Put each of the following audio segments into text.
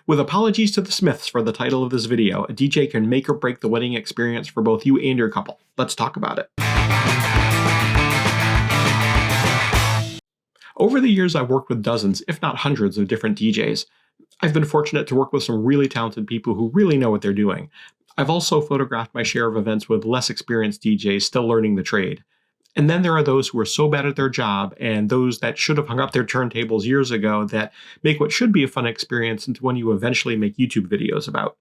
With apologies to the Smiths for the title of this video, a DJ can make or break the wedding experience for both you and your couple. Let's talk about it. Over the years, I've worked with dozens, if not hundreds, of different DJs. I've been fortunate to work with some really talented people who really know what they're doing. I've also photographed my share of events with less experienced DJs still learning the trade. And then there are those who are so bad at their job, and those that should have hung up their turntables years ago, that make what should be a fun experience into one you eventually make YouTube videos about.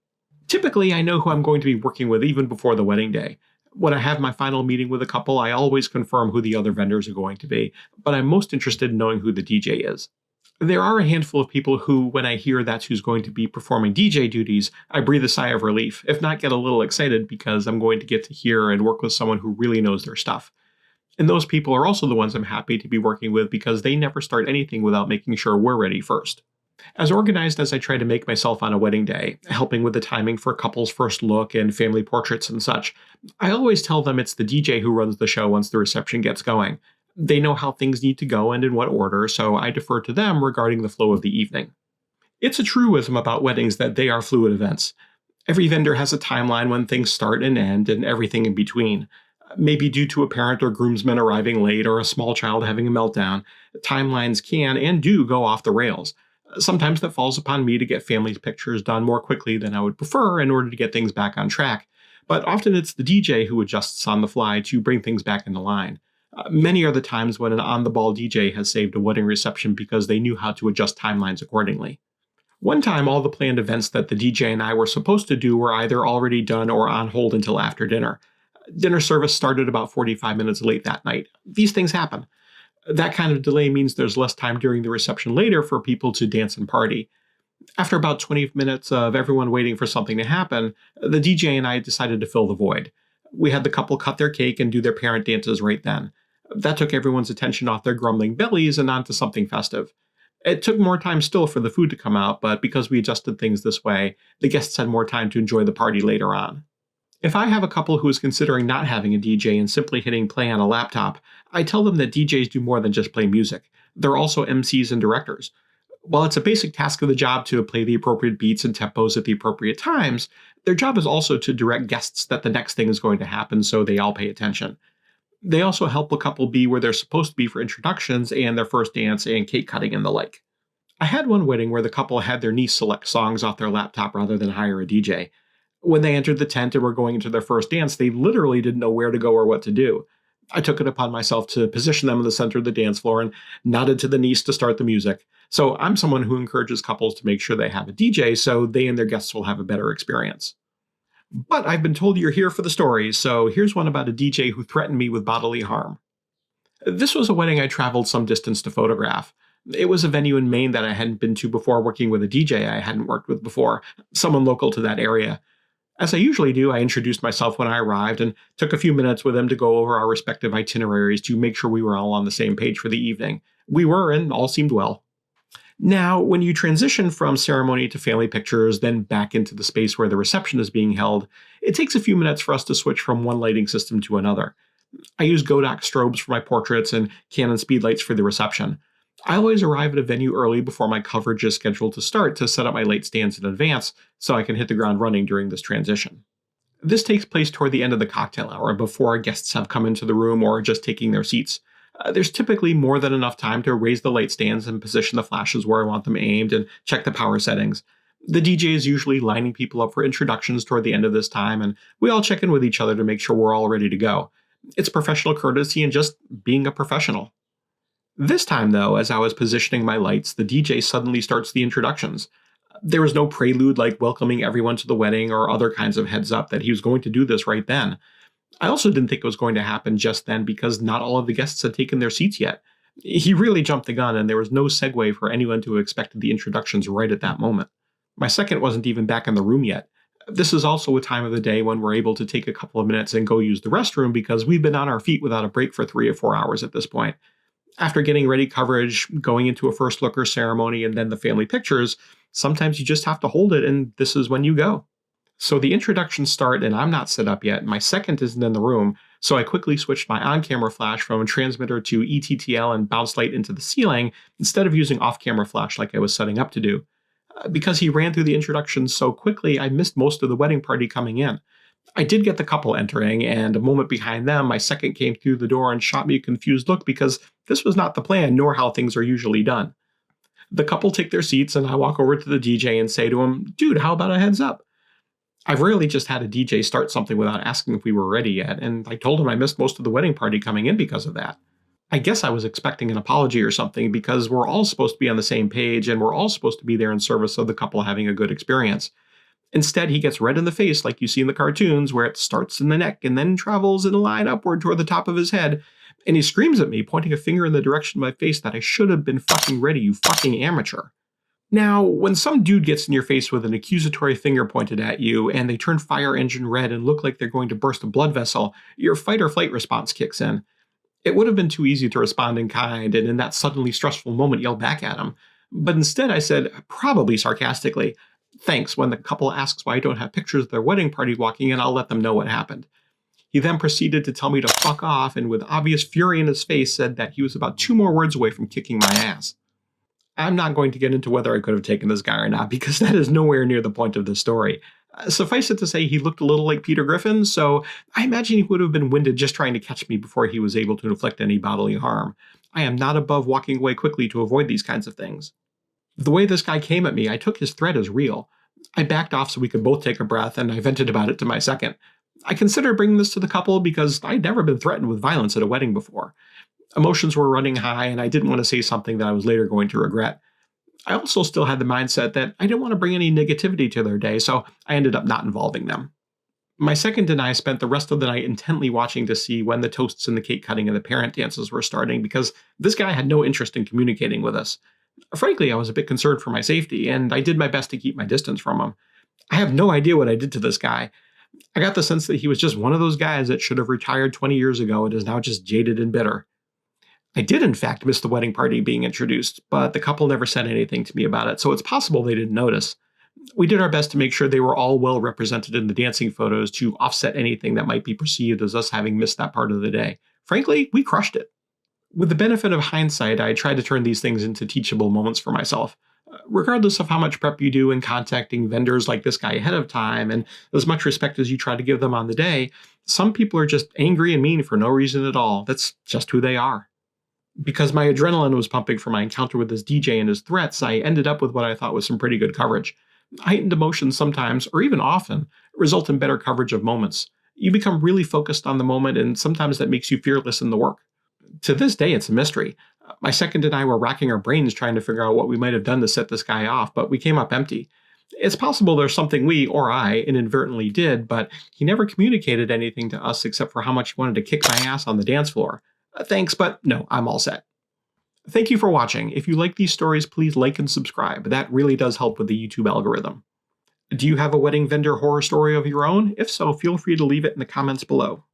Typically, I know who I'm going to be working with even before the wedding day. When I have my final meeting with a couple, I always confirm who the other vendors are going to be, but I'm most interested in knowing who the DJ is. There are a handful of people who, when I hear that's who's going to be performing DJ duties, I breathe a sigh of relief, if not get a little excited, because I'm going to get to hear and work with someone who really knows their stuff. And those people are also the ones I'm happy to be working with because they never start anything without making sure we're ready first. As organized as I try to make myself on a wedding day, helping with the timing for couples' first look and family portraits and such, I always tell them it's the DJ who runs the show once the reception gets going. They know how things need to go and in what order, so I defer to them regarding the flow of the evening. It's a truism about weddings that they are fluid events. Every vendor has a timeline when things start and end and everything in between. Maybe due to a parent or groomsman arriving late or a small child having a meltdown, timelines can and do go off the rails. Sometimes that falls upon me to get family pictures done more quickly than I would prefer in order to get things back on track, but often it's the DJ who adjusts on the fly to bring things back into line. Many are the times when an on-the-ball DJ has saved a wedding reception because they knew how to adjust timelines accordingly. One time, all the planned events that the DJ and I were supposed to do were either already done or on hold until after dinner. Dinner service started about 45 minutes late that night. These things happen. That kind of delay means there's less time during the reception later for people to dance and party. After about 20 minutes of everyone waiting for something to happen, the DJ and I decided to fill the void. We had the couple cut their cake and do their parent dances right then. That took everyone's attention off their grumbling bellies and onto something festive. It took more time still for the food to come out, but because we adjusted things this way, the guests had more time to enjoy the party later on. If I have a couple who is considering not having a DJ and simply hitting play on a laptop, I tell them that DJs do more than just play music. They're also MCs and directors. While it's a basic task of the job to play the appropriate beats and tempos at the appropriate times, their job is also to direct guests that the next thing is going to happen so they all pay attention. They also help a couple be where they're supposed to be for introductions and their first dance and cake cutting and the like. I had one wedding where the couple had their niece select songs off their laptop rather than hire a DJ. When they entered the tent and were going into their first dance, they literally didn't know where to go or what to do. I took it upon myself to position them in the center of the dance floor and nodded to the niece to start the music. So I'm someone who encourages couples to make sure they have a DJ so they and their guests will have a better experience. But I've been told you're here for the stories, so here's one about a DJ who threatened me with bodily harm. This was a wedding I traveled some distance to photograph. It was a venue in Maine that I hadn't been to before, working with a DJ I hadn't worked with before, someone local to that area. As I usually do, I introduced myself when I arrived and took a few minutes with him to go over our respective itineraries to make sure we were all on the same page for the evening. We were, and all seemed well. Now, when you transition from ceremony to family pictures, then back into the space where the reception is being held, it takes a few minutes for us to switch from one lighting system to another. I use Godox strobes for my portraits and Canon speedlights for the reception. I always arrive at a venue early before my coverage is scheduled to start to set up my light stands in advance so I can hit the ground running during this transition. This takes place toward the end of the cocktail hour before guests have come into the room or are just taking their seats. There's typically more than enough time to raise the light stands and position the flashes where I want them aimed and check the power settings. The DJ is usually lining people up for introductions toward the end of this time, and we all check in with each other to make sure we're all ready to go. It's professional courtesy and just being a professional. This time, though, as I was positioning my lights, the DJ suddenly starts the introductions. There was no prelude like welcoming everyone to the wedding or other kinds of heads up that he was going to do this right then. I also didn't think it was going to happen just then because not all of the guests had taken their seats yet. He really jumped the gun and there was no segue for anyone to have expected the introductions right at that moment. My second wasn't even back in the room yet. This is also a time of the day when we're able to take a couple of minutes and go use the restroom because we've been on our feet without a break for 3 or 4 hours at this point. After getting ready coverage, going into a first looker ceremony, and then the family pictures, sometimes you just have to hold it, and this is when you go. So the introductions start, and I'm not set up yet. My second isn't in the room, so I quickly switched my on-camera flash from a transmitter to ETTL and bounced light into the ceiling instead of using off-camera flash like I was setting up to do. Because he ran through the introductions so quickly, I missed most of the wedding party coming in. I did get the couple entering, and a moment behind them, my second came through the door and shot me a confused look because this was not the plan, nor how things are usually done. The couple take their seats, and I walk over to the DJ and say to him, "Dude, how about a heads up?" I've rarely just had a DJ start something without asking if we were ready yet, and I told him I missed most of the wedding party coming in because of that. I guess I was expecting an apology or something because we're all supposed to be on the same page and we're all supposed to be there in service of the couple having a good experience. Instead, he gets red in the face like you see in the cartoons where it starts in the neck and then travels in a line upward toward the top of his head, and he screams at me, pointing a finger in the direction of my face that I should have been fucking ready, you fucking amateur. Now, when some dude gets in your face with an accusatory finger pointed at you and they turn fire engine red and look like they're going to burst a blood vessel, your fight or flight response kicks in. It would have been too easy to respond in kind and in that suddenly stressful moment yell back at him. But instead I said, probably sarcastically, "Thanks, when the couple asks why I don't have pictures of their wedding party walking in, I'll let them know what happened." He then proceeded to tell me to fuck off and with obvious fury in his face said that he was about 2 more words away from kicking my ass. I'm not going to get into whether I could have taken this guy or not because that is nowhere near the point of this story. Suffice it to say, he looked a little like Peter Griffin, so I imagine he would have been winded just trying to catch me before he was able to inflict any bodily harm. I am not above walking away quickly to avoid these kinds of things. The way this guy came at me, I took his threat as real. I backed off so we could both take a breath, and I vented about it to my second. I considered bringing this to the couple because I'd never been threatened with violence at a wedding before. Emotions were running high, and I didn't want to say something that I was later going to regret. I also still had the mindset that I didn't want to bring any negativity to their day, so I ended up not involving them. My second and I spent the rest of the night intently watching to see when the toasts and the cake cutting and the parent dances were starting because this guy had no interest in communicating with us. Frankly, I was a bit concerned for my safety, and I did my best to keep my distance from him. I have no idea what I did to this guy. I got the sense that he was just one of those guys that should have retired 20 years ago and is now just jaded and bitter. I did, in fact, miss the wedding party being introduced, but the couple never said anything to me about it, so it's possible they didn't notice. We did our best to make sure they were all well represented in the dancing photos to offset anything that might be perceived as us having missed that part of the day. Frankly, we crushed it. With the benefit of hindsight, I tried to turn these things into teachable moments for myself. Regardless of how much prep you do in contacting vendors like this guy ahead of time, and as much respect as you try to give them on the day, some people are just angry and mean for no reason at all. That's just who they are. Because my adrenaline was pumping from my encounter with this DJ and his threats, I ended up with what I thought was some pretty good coverage. Heightened emotions sometimes, or even often, result in better coverage of moments. You become really focused on the moment, and sometimes that makes you fearless in the work. To this day, it's a mystery. My second and I were racking our brains trying to figure out what we might have done to set this guy off, but we came up empty. It's possible there's something we, or I, inadvertently did, but he never communicated anything to us except for how much he wanted to kick my ass on the dance floor. Thanks, but no, I'm all set. Thank you for watching. If you like these stories, please like and subscribe. That really does help with the YouTube algorithm. Do you have a wedding vendor horror story of your own? If so, feel free to leave it in the comments below.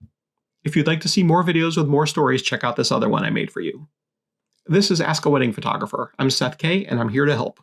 If you'd like to see more videos with more stories, check out this other one I made for you. This is Ask a Wedding Photographer. I'm Seth Kaye, and I'm here to help.